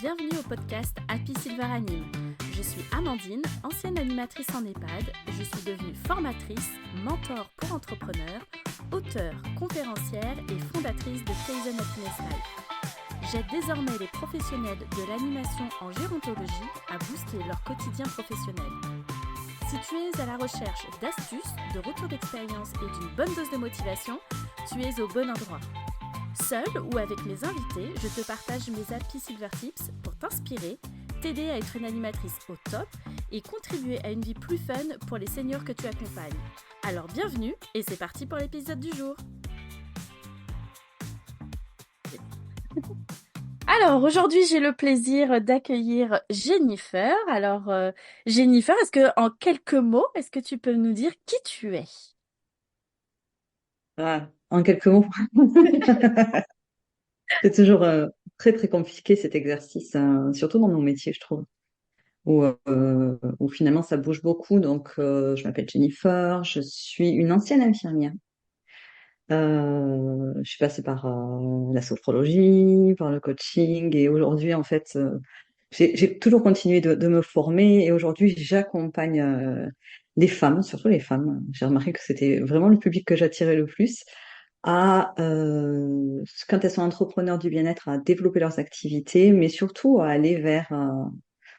Bienvenue au podcast Happy Silver Anime. Je suis Amandine, ancienne animatrice en EHPAD. Je suis devenue formatrice, mentor pour entrepreneurs, auteure, conférencière et fondatrice de Kaizen Happiness Life. J'aide désormais les professionnels de l'animation en gérontologie à booster leur quotidien professionnel. Si tu es à la recherche d'astuces, de retours d'expérience et d'une bonne dose de motivation, tu es au bon endroit. Seule ou avec mes invités, je te partage mes Happy Silver Tips pour t'inspirer, t'aider à être une animatrice au top et contribuer à une vie plus fun pour les seniors que tu accompagnes. Alors bienvenue et c'est parti pour l'épisode du jour. Alors aujourd'hui j'ai le plaisir d'accueillir Jennifer. Alors Jennifer, est-ce que en quelques mots, est-ce que tu peux nous dire qui tu es? En quelques mots, c'est toujours très très compliqué cet exercice, surtout dans nos métiers, je trouve, où finalement ça bouge beaucoup. Donc, je m'appelle Jennifer, je suis une ancienne infirmière. Je suis passée par la sophrologie, par le coaching, et aujourd'hui, en fait, j'ai toujours continué de me former, et aujourd'hui, j'accompagne les femmes, surtout les femmes. J'ai remarqué que c'était vraiment le public que j'attirais le plus quand elles sont entrepreneurs du bien-être, à développer leurs activités, mais surtout à aller vers...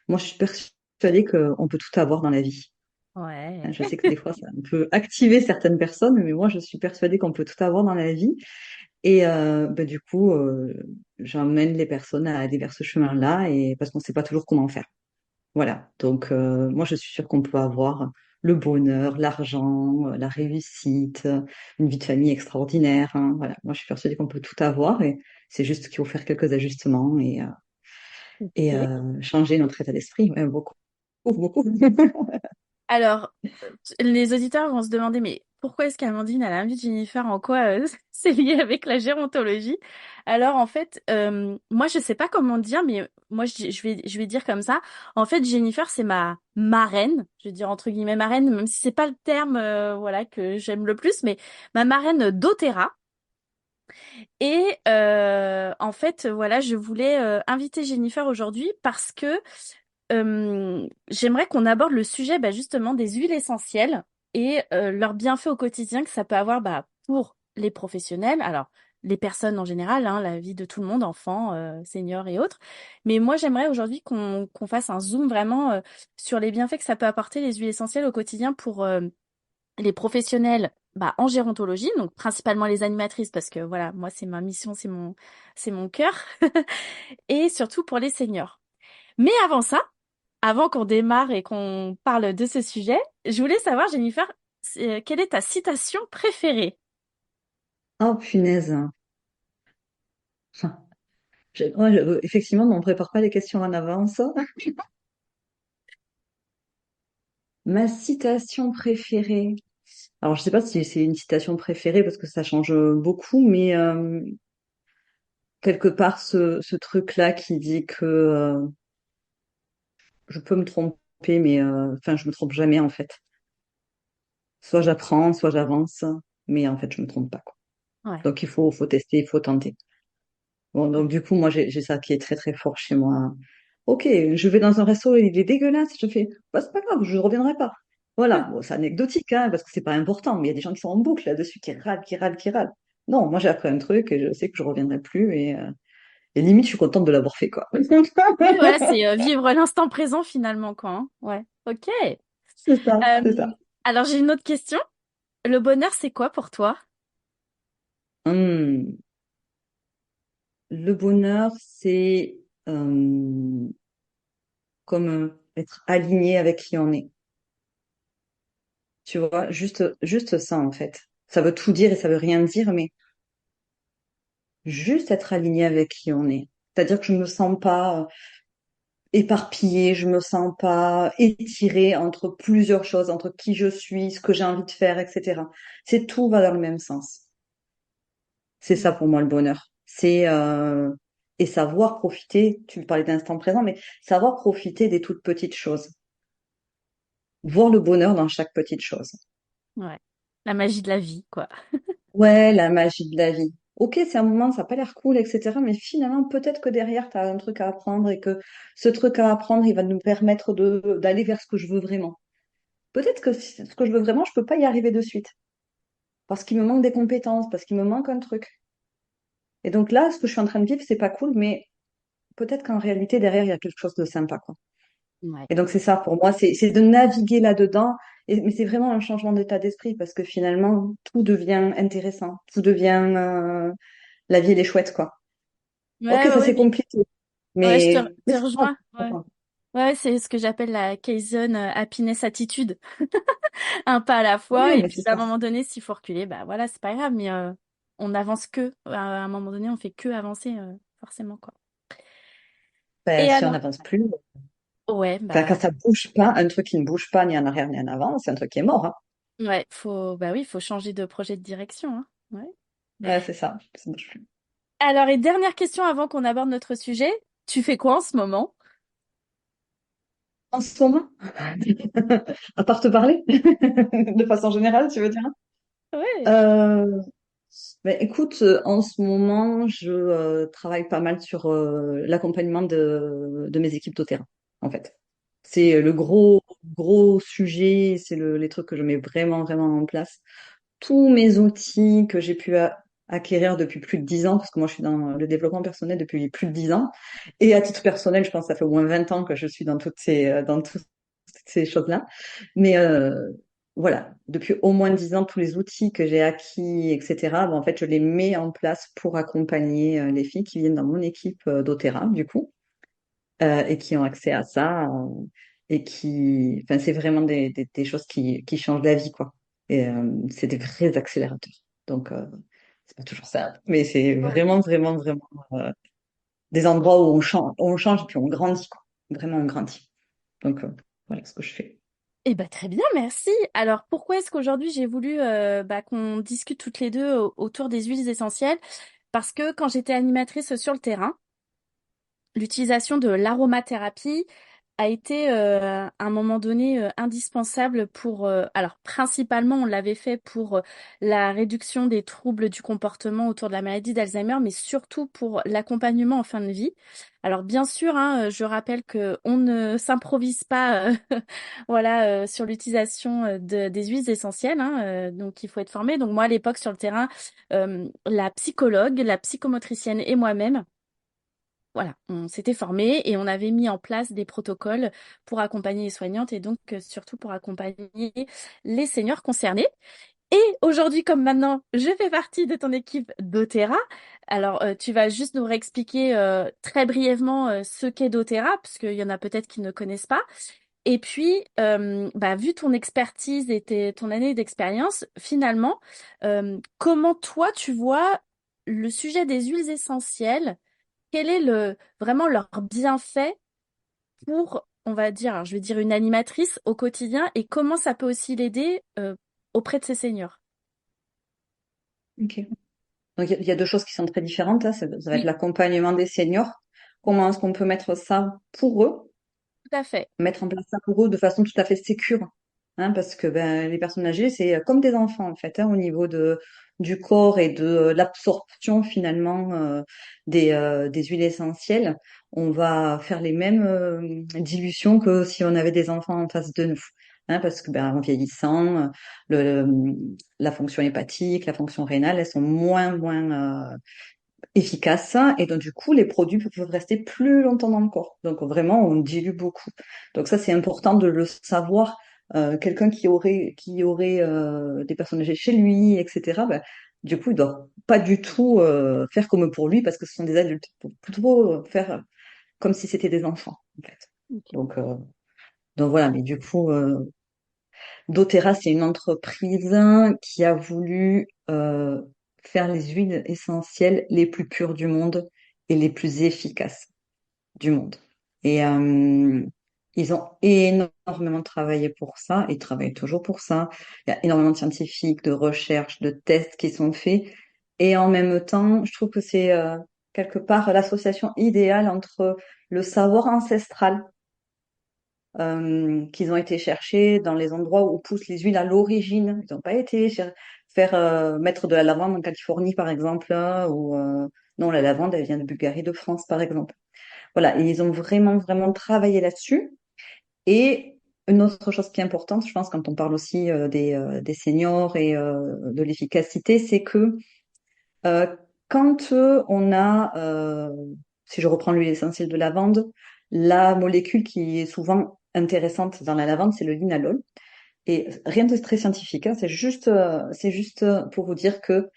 moi, je suis persuadée qu'on peut tout avoir dans la vie. Ouais. Je sais que des fois, ça peut activer certaines personnes, mais moi, je suis persuadée qu'on peut tout avoir dans la vie. Et du coup, j'emmène les personnes à aller vers ce chemin-là, et parce qu'on ne sait pas toujours comment faire. Voilà. Donc, moi, je suis sûre qu'on peut avoir le bonheur, l'argent, la réussite, une vie de famille extraordinaire, hein. Voilà. Moi, je suis persuadée qu'on peut tout avoir, et c'est juste qu'il faut faire quelques ajustements et Ok. changer notre état d'esprit. Ouais, beaucoup, beaucoup. Alors, les auditeurs vont se demander, mais pourquoi est-ce qu'Amandine, elle invite Jennifer? En quoi c'est lié avec la gérontologie? Alors, en fait, moi, je sais pas comment dire, mais moi, je vais dire comme ça. En fait, Jennifer, c'est ma marraine. Je vais dire entre guillemets marraine, même si c'est pas le terme, voilà, que j'aime le plus, mais ma marraine doTERRA. Et en fait, voilà, je voulais inviter Jennifer aujourd'hui parce que j'aimerais qu'on aborde le sujet justement des huiles essentielles et leurs bienfaits au quotidien que ça peut avoir pour les professionnels, alors les personnes en général, hein, la vie de tout le monde, enfants, seniors et autres. Mais moi, j'aimerais aujourd'hui qu'on fasse un zoom vraiment sur les bienfaits que ça peut apporter les huiles essentielles au quotidien pour les professionnels en gérontologie, donc principalement les animatrices parce que voilà, moi c'est ma mission, c'est mon cœur, et surtout pour les seniors. Mais avant ça, avant qu'on démarre et qu'on parle de ce sujet, je voulais savoir, Jennifer, quelle est ta citation préférée? Oh, punaise. Enfin, effectivement, on ne prépare pas les questions en avance. Ma citation préférée. Alors, je ne sais pas si c'est une citation préférée parce que ça change beaucoup, mais quelque part, ce truc-là qui dit que je peux me tromper, mais enfin, je me trompe jamais en fait. Soit j'apprends, soit j'avance, mais en fait, je me trompe pas, quoi. Ouais. Donc, faut tester, il faut tenter. Bon, donc du coup, moi, j'ai ça qui est très très fort chez moi. Ok, je vais dans un resto, il est dégueulasse. Je fais, bah, c'est pas grave, je ne reviendrai pas. Voilà, bon, c'est anecdotique, hein, parce que c'est pas important, mais il y a des gens qui sont en boucle là-dessus, qui râlent, qui râlent, qui râlent. Non, moi j'ai appris un truc et je sais que je reviendrai plus et limite je suis contente de l'avoir fait, quoi. Oui, voilà, c'est vivre l'instant présent finalement, quoi, hein. Ouais. Ok. C'est ça, c'est Euh, ça. alors j'ai une autre question. Le bonheur, c'est quoi pour toi? Hum, Le bonheur, c'est comme être aligné avec qui on est. Tu vois, juste ça en fait. Ça veut tout dire et ça veut rien dire, mais juste être aligné avec qui on est. C'est-à-dire que je me sens pas éparpillée, je me sens pas étirée entre plusieurs choses, entre qui je suis, ce que j'ai envie de faire, etc. C'est tout va dans le même sens. C'est ça pour moi le bonheur. Et savoir profiter, tu parlais d'instant présent, mais savoir profiter des toutes petites choses. Voir le bonheur dans chaque petite chose. Ouais. La magie de la vie, quoi. Ouais, la magie de la vie. ok, c'est un moment, ça n'a pas l'air cool, etc. Mais finalement, peut-être que derrière, tu as un truc à apprendre et que ce truc à apprendre, il va nous permettre d'aller vers ce que je veux vraiment. Peut-être que ce que je veux vraiment, je peux pas y arriver de suite parce qu'il me manque des compétences, parce qu'il me manque un truc. Et donc là, ce que je suis en train de vivre, c'est pas cool, mais peut-être qu'en réalité, derrière, il y a quelque chose de sympa, quoi. Ouais. Et donc, c'est ça pour moi, c'est de naviguer là-dedans. Mais c'est vraiment un changement d'état d'esprit parce que finalement, tout devient intéressant. Tout devient, la vie, elle est chouette, quoi. Ok, Ouais, ouais, ça ouais, c'est mais compliqué, ouais, mais te c'est ça. rejoins. Ouais. Ouais, c'est ce que j'appelle la Kaizen happiness attitude. Un pas à la fois, Oui, et mais puis c'est à un ça. moment donné, s'il faut reculer, bah voilà, c'est pas grave, mais on n'avance que. À un moment donné, on fait que avancer, forcément, quoi. Ben, Et si on alors, n'avance plus, ouais, enfin, quand bah, ça bouge pas, un truc qui ne bouge pas ni en arrière ni en avant, c'est un truc qui est mort, hein. ouais, bah oui, faut changer de projet de direction, hein. Ouais. Ouais, c'est ça. Ça bouge plus. Alors, et dernière question avant qu'on aborde notre sujet, tu fais quoi en ce moment? En ce moment, à part te parler, de façon générale, tu veux dire? Ouais. Euh, ben, écoute, en ce moment, je travaille pas mal sur l'accompagnement de mes équipes de terrain, en fait. C'est le gros sujet, c'est les trucs que je mets vraiment, vraiment en place. Tous mes outils que j'ai pu acquérir depuis plus de 10 ans, parce que moi je suis dans le développement personnel depuis plus de 10 ans, et à titre personnel, je pense que ça fait au moins 20 ans que je suis dans toutes ces choses-là. Mais voilà, depuis au moins 10 ans, tous les outils que j'ai acquis, etc., ben, en fait, je les mets en place pour accompagner les filles qui viennent dans mon équipe d'Otera, du coup, et qui ont accès à ça, et enfin, c'est vraiment des choses qui changent la vie, quoi. Et c'est des vrais accélérateurs. Donc, c'est pas toujours ça, mais c'est vraiment, vraiment, vraiment des endroits où on change et puis on grandit, quoi. Vraiment, on grandit. Donc, voilà ce que je fais. Eh ben, très bien, merci. Alors, pourquoi est-ce qu'aujourd'hui j'ai voulu bah, qu'on discute toutes les deux autour des huiles essentielles? Parce que quand j'étais animatrice sur le terrain, l'utilisation de l'aromathérapie a été à un moment donné indispensable pour, alors principalement on l'avait fait pour la réduction des troubles du comportement autour de la maladie d'Alzheimer, mais surtout pour l'accompagnement en fin de vie. Alors bien sûr, hein, je rappelle que on ne s'improvise pas, voilà, sur l'utilisation des huiles essentielles, hein, donc il faut être formé. Donc moi à l'époque sur le terrain, la psychologue, la psychomotricienne et moi-même voilà, on s'était formé et on avait mis en place des protocoles pour accompagner les soignantes et donc surtout pour accompagner les seniors concernés. Et aujourd'hui, comme maintenant, je fais partie de ton équipe doTERRA. Alors, tu vas juste nous réexpliquer très brièvement ce qu'est doTERRA, parce qu'il y en a peut-être qui ne connaissent pas. Et puis, bah, vu ton expertise et ton année d'expérience, finalement, comment toi tu vois le sujet des huiles essentielles? Quel est vraiment leur bienfait pour, on va dire, alors je vais dire une animatrice au quotidien et comment ça peut aussi l'aider auprès de ses seniors? Ok. Donc, il y a deux choses qui sont très différentes, hein. Ça va être Oui, l'accompagnement des seniors. Comment est-ce qu'on peut mettre ça pour eux, tout à fait. mettre en place ça pour eux de façon tout à fait sécure, hein, parce que ben, les personnes âgées, c'est comme des enfants, en fait, hein, au niveau du corps et de l'absorption, finalement, des huiles essentielles. On va faire les mêmes dilutions que si on avait des enfants en face de nous. Hein, parce que ben, en vieillissant, la fonction hépatique, la fonction rénale, elles sont moins efficace et donc du coup les produits peuvent rester plus longtemps dans le corps. Donc vraiment on dilue beaucoup. Donc ça c'est important de le savoir. Quelqu'un qui aurait des personnes âgées chez lui, etc. Ben, du coup il doit pas du tout faire comme pour lui parce que ce sont des adultes. Il faut plutôt faire comme si c'était des enfants en fait. Ok. Donc voilà. Mais du coup doTERRA, c'est une entreprise qui a voulu faire les huiles essentielles les plus pures du monde et les plus efficaces du monde. Et ils ont énormément travaillé pour ça, et travaillent toujours pour ça. Il y a énormément de scientifiques, de recherches, de tests qui sont faits. Et en même temps, je trouve que c'est quelque part l'association idéale entre le savoir ancestral qu'ils ont été chercher dans les endroits où poussent les huiles à l'origine. Ils n'ont pas été faire mettre de la lavande en Californie, par exemple, ou non, la lavande, elle vient de Bulgarie, de France, par exemple. Voilà, et ils ont vraiment, vraiment travaillé là-dessus. Et une autre chose qui est importante, je pense, quand on parle aussi des seniors et de l'efficacité, c'est que euh, quand on a, si je reprends l'huile essentielle de lavande, la molécule qui est souvent intéressante dans la lavande, c'est le linalol. Et rien de très scientifique, hein, c'est juste pour vous dire que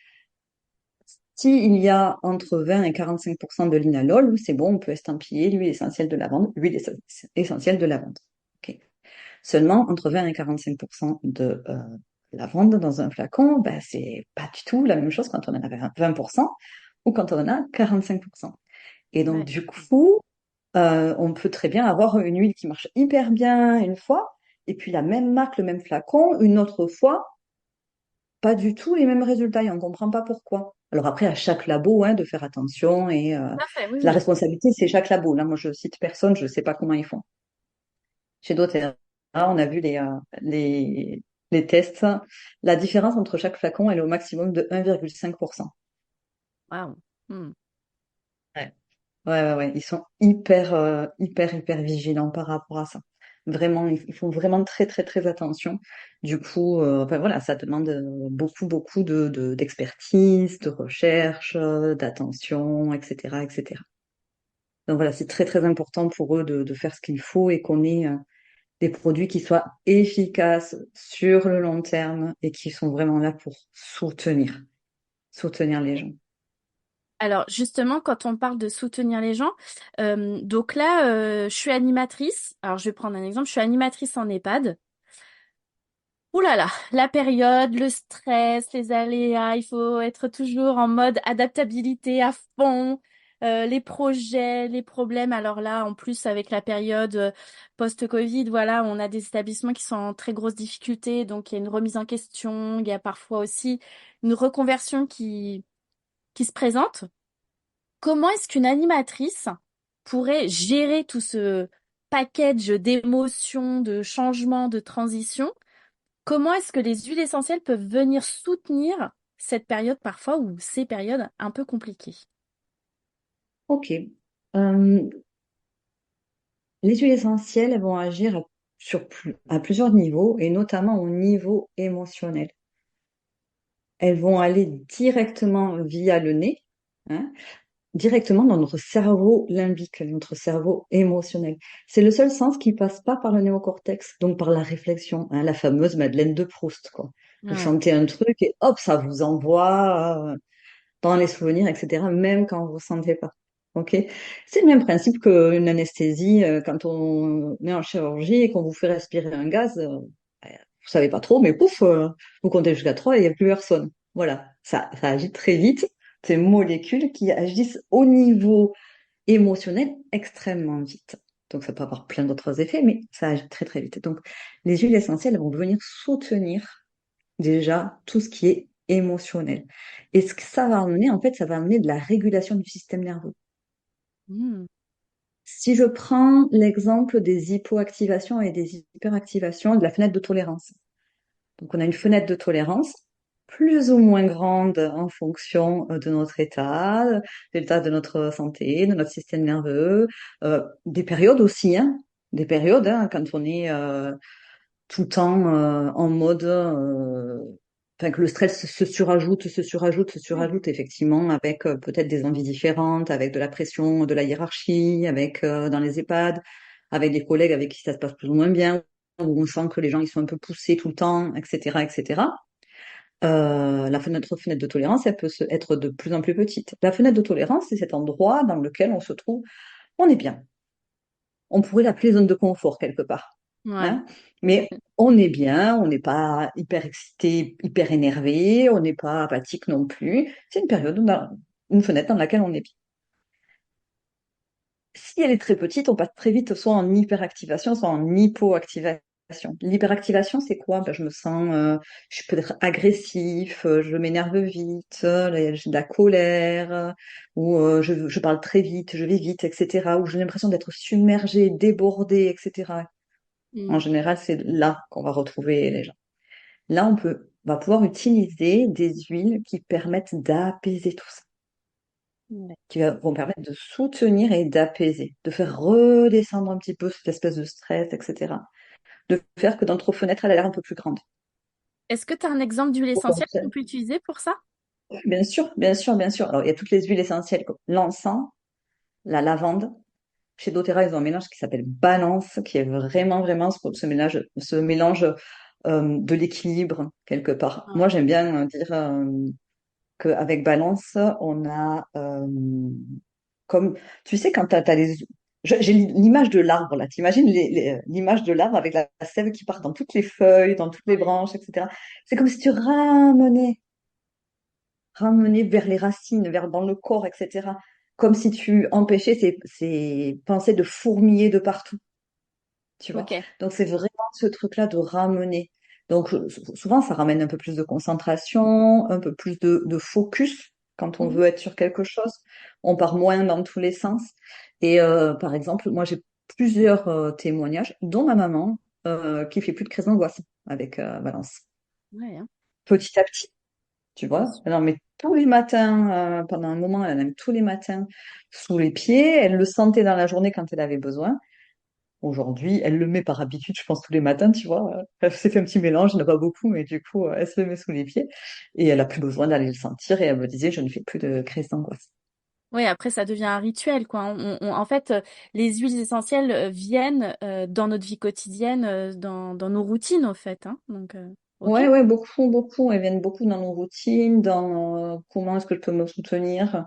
s'il y a entre 20 et 45% de linalol, c'est bon, on peut estampiller l'huile essentielle de lavande, essentielle de lavande. Ok. Seulement, entre 20 et 45% de lavande dans un flacon, ben, c'est pas du tout la même chose quand on en a 20% ou quand on en a 45%. Et donc, Ouais. du coup, on peut très bien avoir une huile qui marche hyper bien une fois, et puis la même marque, le même flacon, une autre fois, pas du tout les mêmes résultats et on ne comprend pas pourquoi. Alors après, à chaque labo, hein, de faire attention et Tout à fait, oui, la oui. responsabilité, c'est chaque labo. Là, moi, je cite personne, je ne sais pas comment ils font. Chez doTERRA, on a vu les tests. La différence entre chaque flacon, elle est au maximum de 1,5%. Waouh. Hmm. Ouais. Ouais, ouais, ouais. Ils sont hyper, hyper vigilants par rapport à ça. Vraiment, ils font vraiment très, très, très attention. Du coup, enfin, voilà, ça demande beaucoup, beaucoup d'expertise, de recherche, d'attention, etc., etc. Donc voilà, c'est très, très important pour eux de faire ce qu'il faut et qu'on ait des produits qui soient efficaces sur le long terme et qui sont vraiment là pour soutenir les gens. Alors justement, quand on parle de soutenir les gens, donc là, je suis animatrice. Alors je vais prendre un exemple. Je suis animatrice en EHPAD. Ouh là là, la période, le stress, les aléas, il faut être toujours en mode adaptabilité à fond, les projets, les problèmes. Alors là, en plus, avec la période post-Covid, voilà, on a des établissements qui sont en très grosse difficulté, donc il y a une remise en question, il y a parfois aussi une reconversion qui se présente. Comment est-ce qu'une animatrice pourrait gérer tout ce package d'émotions, de changements, de transitions? Comment est-ce que les huiles essentielles peuvent venir soutenir cette période parfois ou ces périodes un peu compliquées? Ok. Euh, les huiles essentielles elles vont agir à plusieurs niveaux et notamment au niveau émotionnel. Elles vont aller directement via le nez, hein, directement dans notre cerveau limbique, notre cerveau émotionnel. C'est le seul sens qui passe pas par le néocortex, donc par la réflexion, hein, la fameuse Madeleine de Proust, quoi. Vous Ouais. sentez un truc et hop, ça vous envoie dans les souvenirs, etc., même quand vous ne sentez pas. Ok? C'est le même principe qu'une anesthésie, quand on est en chirurgie et qu'on vous fait respirer un gaz, vous savez pas trop, mais pouf, vous comptez jusqu'à 3 et il n'y a plus personne. Voilà, ça agit très vite. Ces molécules qui agissent au niveau émotionnel extrêmement vite. Donc ça peut avoir plein d'autres effets, mais ça agit très très vite. Donc les huiles essentielles vont venir soutenir déjà tout ce qui est émotionnel. Et ce que ça va amener, en fait, ça va amener de la régulation du système nerveux. Hmm. Si je prends l'exemple des hypoactivations et des hyperactivations de la fenêtre de tolérance. Donc, on a une fenêtre de tolérance plus ou moins grande en fonction de notre état, de l'état de notre santé, de notre système nerveux, des périodes aussi, hein, des périodes, hein, quand on est tout le temps en mode, enfin que le stress se surajoute, se surajoute, se Oui. surajoute, effectivement, avec peut-être des envies différentes, avec de la pression, de la hiérarchie, avec dans les EHPAD, avec des collègues avec qui ça se passe plus ou moins bien, où on sent que les gens ils sont un peu poussés tout le temps, etc., etc. Notre fenêtre de tolérance, elle peut être de plus en plus petite. La fenêtre de tolérance, c'est cet endroit dans lequel on se trouve, on est bien. On pourrait l'appeler zone de confort quelque part, Ouais. hein. Mais on est bien, on n'est pas hyper excité, hyper énervé, on n'est pas apathique non plus. C'est une période, une fenêtre dans laquelle on est bien. Si elle est très petite, on passe très vite soit en hyperactivation, soit en hypoactivation. L'hyperactivation, c'est quoi? Ben, je me sens, je peux être agressif, je m'énerve vite, j'ai de la colère, ou je parle très vite, je vais vite, etc. Ou j'ai l'impression d'être submergée, débordée, etc. En Hmm. général, c'est là qu'on va retrouver les gens. Là, on peut va pouvoir utiliser des huiles qui permettent d'apaiser tout ça, Ouais. vont permettre de soutenir et d'apaiser, de faire redescendre un petit peu cette espèce de stress, etc. De faire que notre fenêtre, elle a l'air un peu plus grande. Est-ce que tu as un exemple d'huile Au essentielle qu'on contraire. peut utiliser pour ça? Bien sûr, bien sûr, bien sûr. Alors, il y a toutes les huiles essentielles, comme l'encens, la lavande. Chez doTERRA, ils ont un mélange qui s'appelle Balance, qui est vraiment, vraiment ce mélange de l'équilibre, quelque part. Moi, Ouais. j'aime bien dire qu'avec Balance, on a comme, tu sais, quand t'as les... J'ai l'image de l'arbre, là. T'imagines l'image de l'arbre avec la sève qui part dans toutes les feuilles, dans toutes les branches, etc. C'est comme si tu ramener vers les racines, vers dans le corps, etc. Comme si tu empêchais ces pensées de fourmiller de partout, tu vois. Ok. Donc c'est vraiment ce truc-là de ramener. Donc souvent, ça ramène un peu plus de concentration, un peu plus de focus quand on Mhm. veut être sur quelque chose. On part moins dans tous les sens. Et par exemple, moi j'ai plusieurs témoignages, dont ma maman, qui fait plus de crise d'angoisse avec Valence. Ouais, hein, Petit à petit. Tu bien vois, sûr. elle en met tous les matins, pendant un moment, elle en met tous les matins sous les pieds. Elle le sentait dans la journée quand elle avait besoin. Aujourd'hui, elle le met par habitude, je pense, tous les matins, tu vois. Elle s'est fait un petit mélange, il n'y en a pas beaucoup, mais du coup, elle se le met sous les pieds. Et elle a plus besoin d'aller le sentir. Et elle me disait, je ne fais plus de crise d'angoisse. Oui, après, ça devient un rituel, quoi. En fait, les huiles essentielles viennent dans notre vie quotidienne, dans nos routines, au fait, hein. Donc, ok. Ouais, ouais, beaucoup, beaucoup. Elles viennent beaucoup dans nos routines, dans comment est-ce que je peux me soutenir.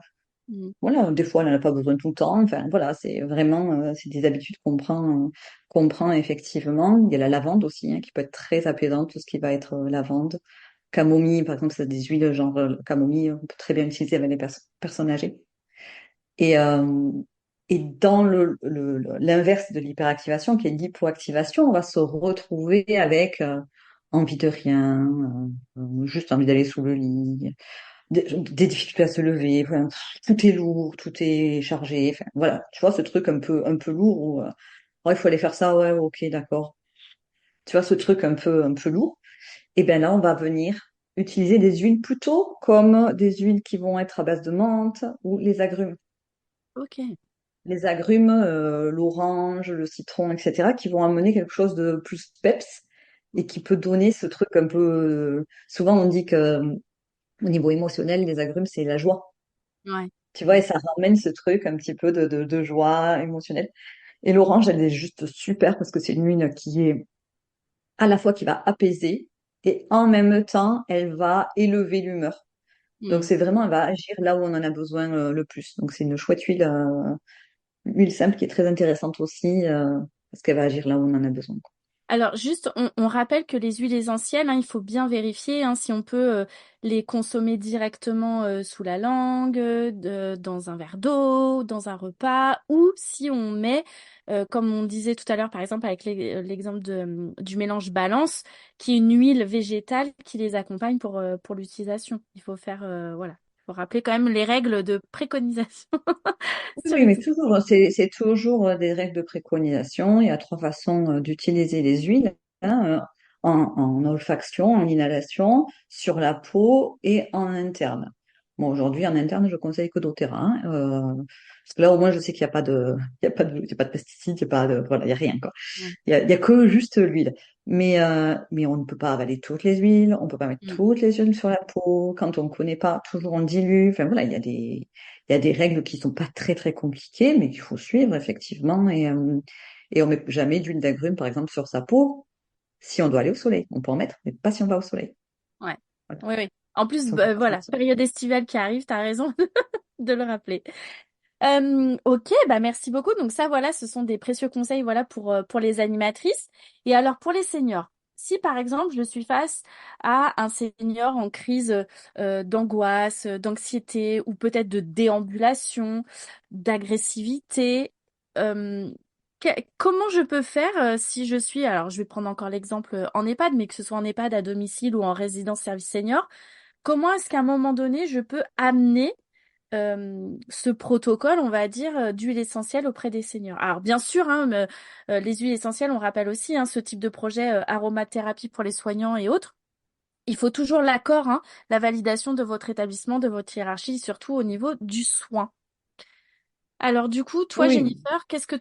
Mm. Voilà, des fois, elle n'en a pas besoin tout le temps. Enfin, voilà, c'est vraiment, c'est des habitudes qu'on prend effectivement. Il y a la lavande aussi, hein, qui peut être très apaisante, tout ce qui va être lavande. Camomille, par exemple, c'est des huiles genre camomille, on peut très bien utiliser avec les personnes âgées. Et, euh, et dans l'inverse de l'hyperactivation, qui est l'hypoactivation, on va se retrouver avec envie de rien, juste envie d'aller sous le lit, des difficultés à se lever, enfin, tout est lourd, tout est chargé, enfin, voilà, tu vois, ce truc un peu lourd où oh, il faut aller faire ça, ouais, ok, d'accord. Tu vois, ce truc un peu lourd, et bien là, on va venir utiliser des huiles plutôt comme des huiles qui vont être à base de menthe ou les agrumes. Ok. Les agrumes, l'orange, le citron, etc., qui vont amener quelque chose de plus peps et qui peut donner ce truc un peu. Souvent, on dit que au niveau émotionnel, les agrumes, c'est la joie. Ouais. Tu vois, et ça ramène ce truc un petit peu de joie émotionnelle. Et l'orange, elle est juste super parce que c'est une huile qui est à la fois qui va apaiser et en même temps, elle va élever l'humeur. Donc Mm. c'est vraiment, elle va agir là où on en a besoin le plus. Donc c'est une chouette huile, huile simple qui est très intéressante aussi parce qu'elle va agir là où on en a besoin, quoi. Alors, juste, on rappelle que les huiles essentielles, hein, il faut bien vérifier hein, si on peut les consommer directement sous la langue, dans un verre d'eau, dans un repas, ou si on met, comme on disait tout à l'heure, par exemple, avec l'exemple du mélange balance, qui est une huile végétale qui les accompagne pour l'utilisation. Il faut faire, voilà, il faut rappeler quand même les règles de préconisation Oui, sur oui, mais l'utilisation. toujours, c'est toujours des règles de préconisation. Il y a trois façons d'utiliser les huiles, hein, en olfaction, en inhalation, sur la peau et en interne. Bon, aujourd'hui, en interne, je conseille que doTERRA, hein, parce que là, au moins, je sais qu'il n'y a pas de, il y a pas de pesticides, il y a pas de, voilà, il y a rien, quoi. Ouais. Il y a que juste l'huile. Mais on ne peut pas avaler toutes les huiles, on peut pas mettre Mm. toutes les huiles sur la peau. Quand on ne connaît pas, toujours on dilue. Enfin voilà, il y a des règles qui sont pas très très compliquées, mais qu'il faut suivre effectivement. Et on met jamais d'huile d'agrumes, par exemple, sur sa peau si on doit aller au soleil. On peut en mettre, mais pas si on va au soleil. Ouais. Voilà. Oui, oui. En plus, Si on peut pas voilà, sortir. période estivale qui arrive, t'as raison de le rappeler. Ok, bah merci beaucoup. Donc ça, voilà, ce sont des précieux conseils, voilà, pour les animatrices. Et alors pour les seniors, si par exemple je suis face à un senior en crise d'angoisse, d'anxiété ou peut-être de déambulation, d'agressivité, euh, comment je peux faire si je suis, alors je vais prendre encore l'exemple en EHPAD, mais que ce soit en EHPAD à domicile ou en résidence service senior, comment est-ce qu'à un moment donné je peux amener ce protocole, on va dire, d'huile essentielle auprès des seniors. Alors bien sûr, hein, les huiles essentielles, on rappelle aussi hein, ce type de projet aromathérapie pour les soignants et autres. Il faut toujours l'accord, hein, la validation de votre établissement, de votre hiérarchie, surtout au niveau du soin. Alors du coup, toi, Oui, Jennifer, qu'est-ce que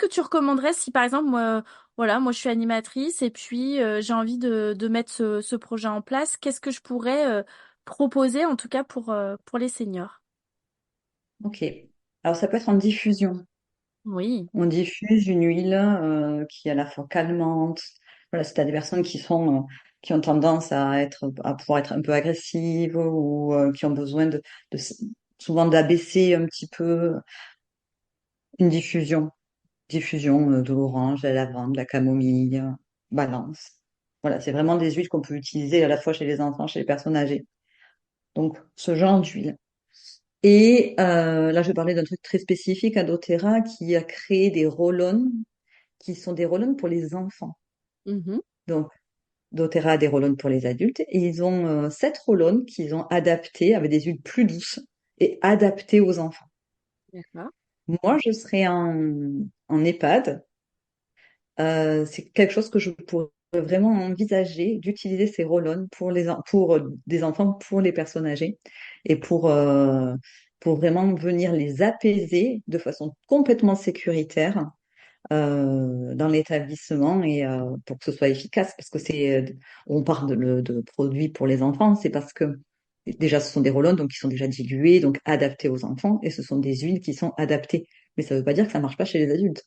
tu recommanderais si par exemple moi, voilà, moi je suis animatrice et puis j'ai envie de mettre ce projet en place, qu'est-ce que je pourrais proposer en tout cas pour les seniors? ok. Alors ça peut être en diffusion. Oui. On diffuse une huile qui est à la fois calmante. Voilà, si tu as des personnes qui ont tendance à pouvoir être un peu agressives ou qui ont besoin de souvent d'abaisser un petit peu une diffusion. Diffusion de l'orange, de la lavande, de la camomille, balance. Voilà, c'est vraiment des huiles qu'on peut utiliser à la fois chez les enfants, chez les personnes âgées. Donc, ce genre d'huile. Et là, je vais parler d'un truc très spécifique à doTERRA qui a créé des roll qui sont des roll pour les enfants. Mhm. Donc, doTERRA a des roll pour les adultes et ils ont 7 roll qu'ils ont adaptés avec des huiles plus douces et adaptées aux enfants. D'accord. Moi, je serais en EHPAD. C'est quelque chose que je pourrais vraiment envisager d'utiliser ces roll pour pour des enfants, pour les personnes âgées et pour vraiment venir les apaiser de façon complètement sécuritaire dans l'établissement et pour que ce soit efficace. Parce que on parle de produits pour les enfants, c'est parce que déjà ce sont des roll donc qui sont déjà dilués, donc adaptés aux enfants et ce sont des huiles qui sont adaptées. Mais ça ne veut pas dire que ça marche pas chez les adultes.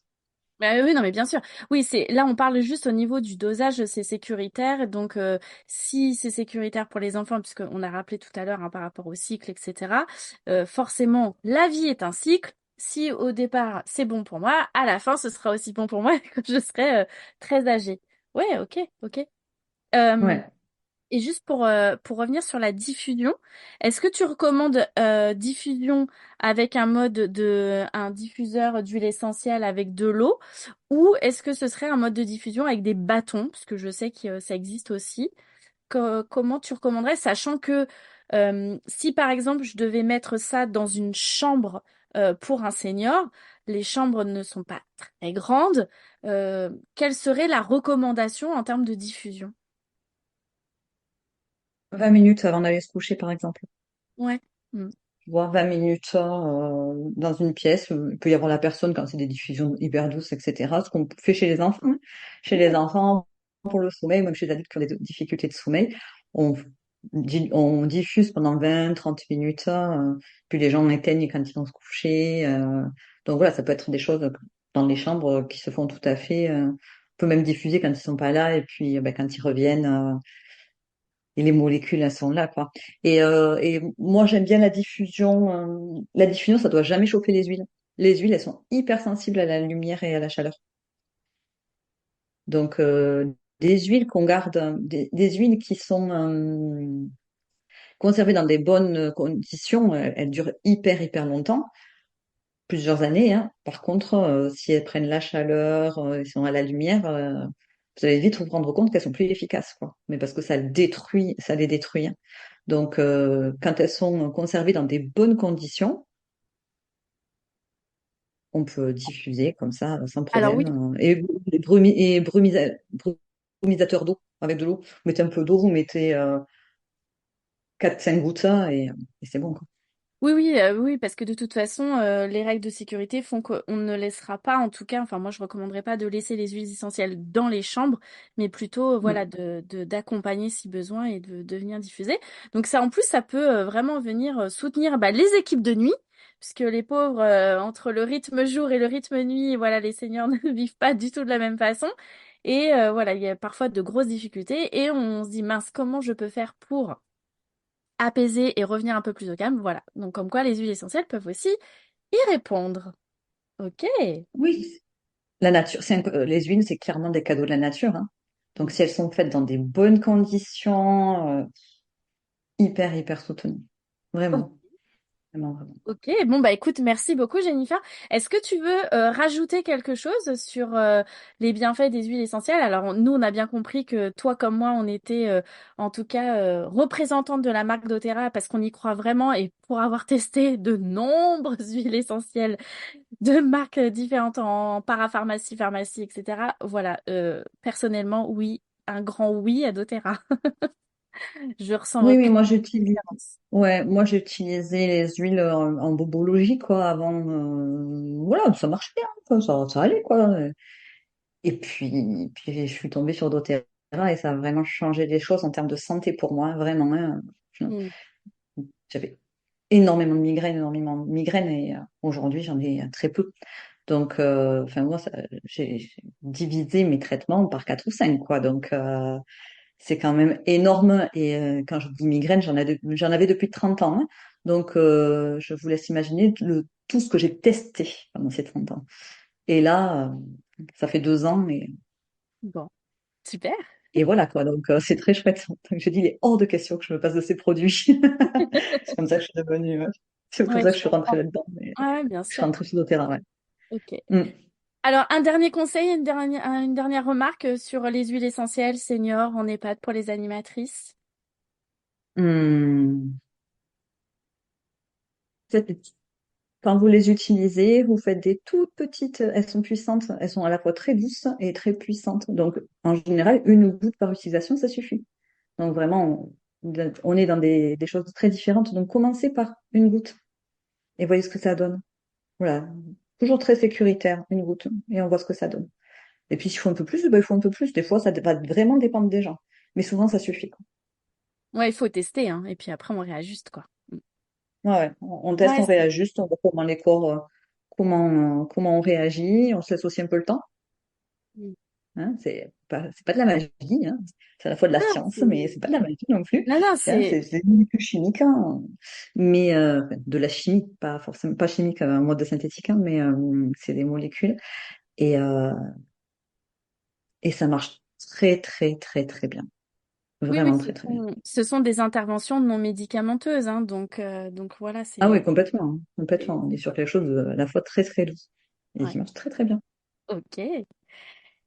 Bah oui, non, mais bien sûr. Oui, c'est là, on parle juste au niveau du dosage, c'est sécuritaire. Donc, si c'est sécuritaire pour les enfants, puisqu'on a rappelé tout à l'heure hein, par rapport au cycle, etc. Forcément, la vie est un cycle. Si au départ c'est bon pour moi, à la fin ce sera aussi bon pour moi quand je serai très âgée. Ouais, ok, ok. Euh, Ouais. et juste pour revenir sur la diffusion, est-ce que tu recommandes diffusion avec un diffuseur d'huile essentielle avec de l'eau ou est-ce que ce serait un mode de diffusion avec des bâtons, parce que je sais que ça existe aussi. Comment tu recommanderais, sachant que si par exemple je devais mettre ça dans une chambre pour un senior, les chambres ne sont pas très grandes, quelle serait la recommandation en termes de diffusion? 20 minutes avant d'aller se coucher, par exemple. Ouais. Mm. Voire 20 minutes dans une pièce. Il peut y avoir la personne quand c'est des diffusions hyper douces, etc. Ce qu'on fait chez les enfants. Chez les enfants, pour le sommeil, même chez les adultes qui ont des difficultés de sommeil, on, on diffuse pendant 20, 30 minutes, puis les gens éteignent quand ils vont se coucher. Donc voilà, ça peut être des choses dans les chambres qui se font tout à fait. On peut même diffuser quand ils sont pas là, et puis quand ils reviennent. Et les molécules, elles sont là, quoi. Et moi, j'aime bien la diffusion. La diffusion, ça doit jamais chauffer les huiles. Les huiles, elles sont hyper sensibles à la lumière et à la chaleur. Donc, des huiles qu'on garde, des huiles qui sont conservées dans des bonnes conditions, elles durent hyper longtemps, plusieurs années, hein. Par contre, si elles prennent la chaleur, elles sont à la lumière, vous allez vite vous rendre compte qu'elles sont plus efficaces, quoi. Mais parce que ça les détruit, hein. Donc, quand elles sont conservées dans des bonnes conditions, on peut diffuser comme ça sans Alors oui, problème. Brumisateur d'eau avec de l'eau. Vous mettez un peu d'eau, vous mettez 4-5 gouttes et c'est bon, quoi. oui, oui, oui, parce que de toute façon, les règles de sécurité font qu'on ne laissera pas, en tout cas, enfin moi je recommanderais pas de laisser les huiles essentielles dans les chambres, mais plutôt voilà Mm. d'accompagner si besoin et de venir diffuser. Donc ça en plus ça peut vraiment venir soutenir bah, les équipes de nuit, puisque les pauvres entre le rythme jour et le rythme nuit, voilà les seniors ne vivent pas du tout de la même façon. Et voilà, il y a parfois de grosses difficultés et on se dit mince, comment je peux faire pour apaiser et revenir un peu plus au calme. Voilà. Donc, comme quoi, les huiles essentielles peuvent aussi y répondre. Ok. Oui, la nature, les huiles, c'est clairement des cadeaux de la nature, hein. Donc, si elles sont faites dans des bonnes conditions, hyper soutenues. O- Vraiment, vraiment, vraiment. Ok. Bon, bah écoute, merci beaucoup, Jennifer. Est-ce que tu veux rajouter quelque chose sur les bienfaits des huiles essentielles? Alors, nous, on a bien compris que toi comme moi, on était en tout cas représentantes de la marque doTERRA parce qu'on y croit vraiment et pour avoir testé de nombreuses huiles essentielles de marques différentes en parapharmacie, pharmacie, etc. Voilà, personnellement, oui, un grand oui à doTERRA. Je ressens Oui, oui, aucune différence. ouais, moi j'utilisais les huiles en bobologie, quoi, avant, voilà, ça marchait, hein, quoi, ça allait, quoi. Et puis je suis tombée sur doTERRA et ça a vraiment changé les choses en termes de santé pour moi, vraiment, hein. Mm. J'avais énormément de migraines et aujourd'hui j'en ai très peu. Donc, enfin, moi, j'ai divisé mes traitements par 4 ou 5, quoi. Donc, c'est quand même énorme. Et quand je dis migraine, j'en avais depuis 30 ans, hein. Donc, je vous laisse imaginer tout ce que j'ai testé pendant ces 30 ans. Et là, ça fait 2 ans Bon, super. et voilà, quoi. Donc, c'est très chouette. Donc, je dis, il est hors de question que je me passe de ces produits. C'est comme ça que je suis devenue, c'est comme Oui, ça que je je suis rentrée comprends. là-dedans. Mais Ouais, bien je suis sûr. rentrée sur le terrain, ouais. Ok. Mm. Alors, un dernier conseil, une dernière remarque sur les huiles essentielles seniors en EHPAD pour les animatrices. Hmm. Quand vous les utilisez, vous faites des toutes petites, elles sont puissantes, elles sont à la fois très douces et très puissantes. Donc, en général, une goutte par utilisation, ça suffit. Donc, vraiment, on est dans des choses très différentes. Donc, commencez par une goutte et voyez ce que ça donne. Voilà. Toujours très sécuritaire, une goutte, et on voit ce que ça donne. Et puis, s'il faut un peu plus, ben, il faut un peu plus. Des fois, ça va vraiment dépendre des gens. Mais souvent, ça suffit, quoi. Ouais, il faut tester, hein, et puis après, on réajuste, quoi. Ouais, ouais. On teste, Ouais, on réajuste, on voit comment les corps, comment on réagit. On se laisse aussi un peu le temps. Mm. Hein, c'est pas de la magie, hein. C'est à la fois de la Non, science, mais c'est pas de la magie non plus. non, Hein, c'est... c'est des molécules chimiques, hein. Mais enfin, de la chimie, pas forcément pas chimique en mode synthétique, hein, mais c'est des molécules et, euh, et ça marche très très très très bien, Oui, oui, vraiment très très bien. ce sont des interventions non médicamenteuses, hein, donc voilà, Ah oui, c'est... complètement, hein, complètement. c'est- On est sur quelque chose à la fois très très doux et Ouais, qui marche très très bien. ok.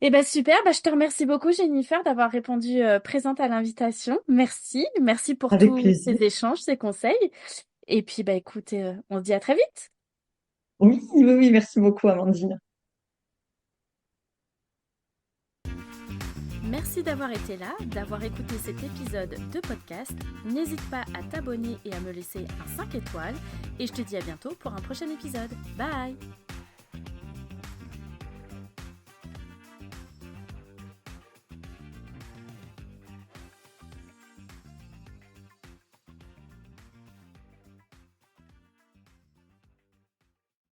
Eh ben super, bah, je te remercie beaucoup Jennifer d'avoir répondu présente à l'invitation. Merci, merci pour Avec tous plaisir. ces échanges, ces conseils. Et puis bah écoute, on se dit à très vite. Oui, oui, oui, merci beaucoup, Amandine. Merci d'avoir été là, d'avoir écouté cet épisode de podcast. N'hésite pas à t'abonner et à me laisser un 5 étoiles. Et je te dis à bientôt pour un prochain épisode. Bye!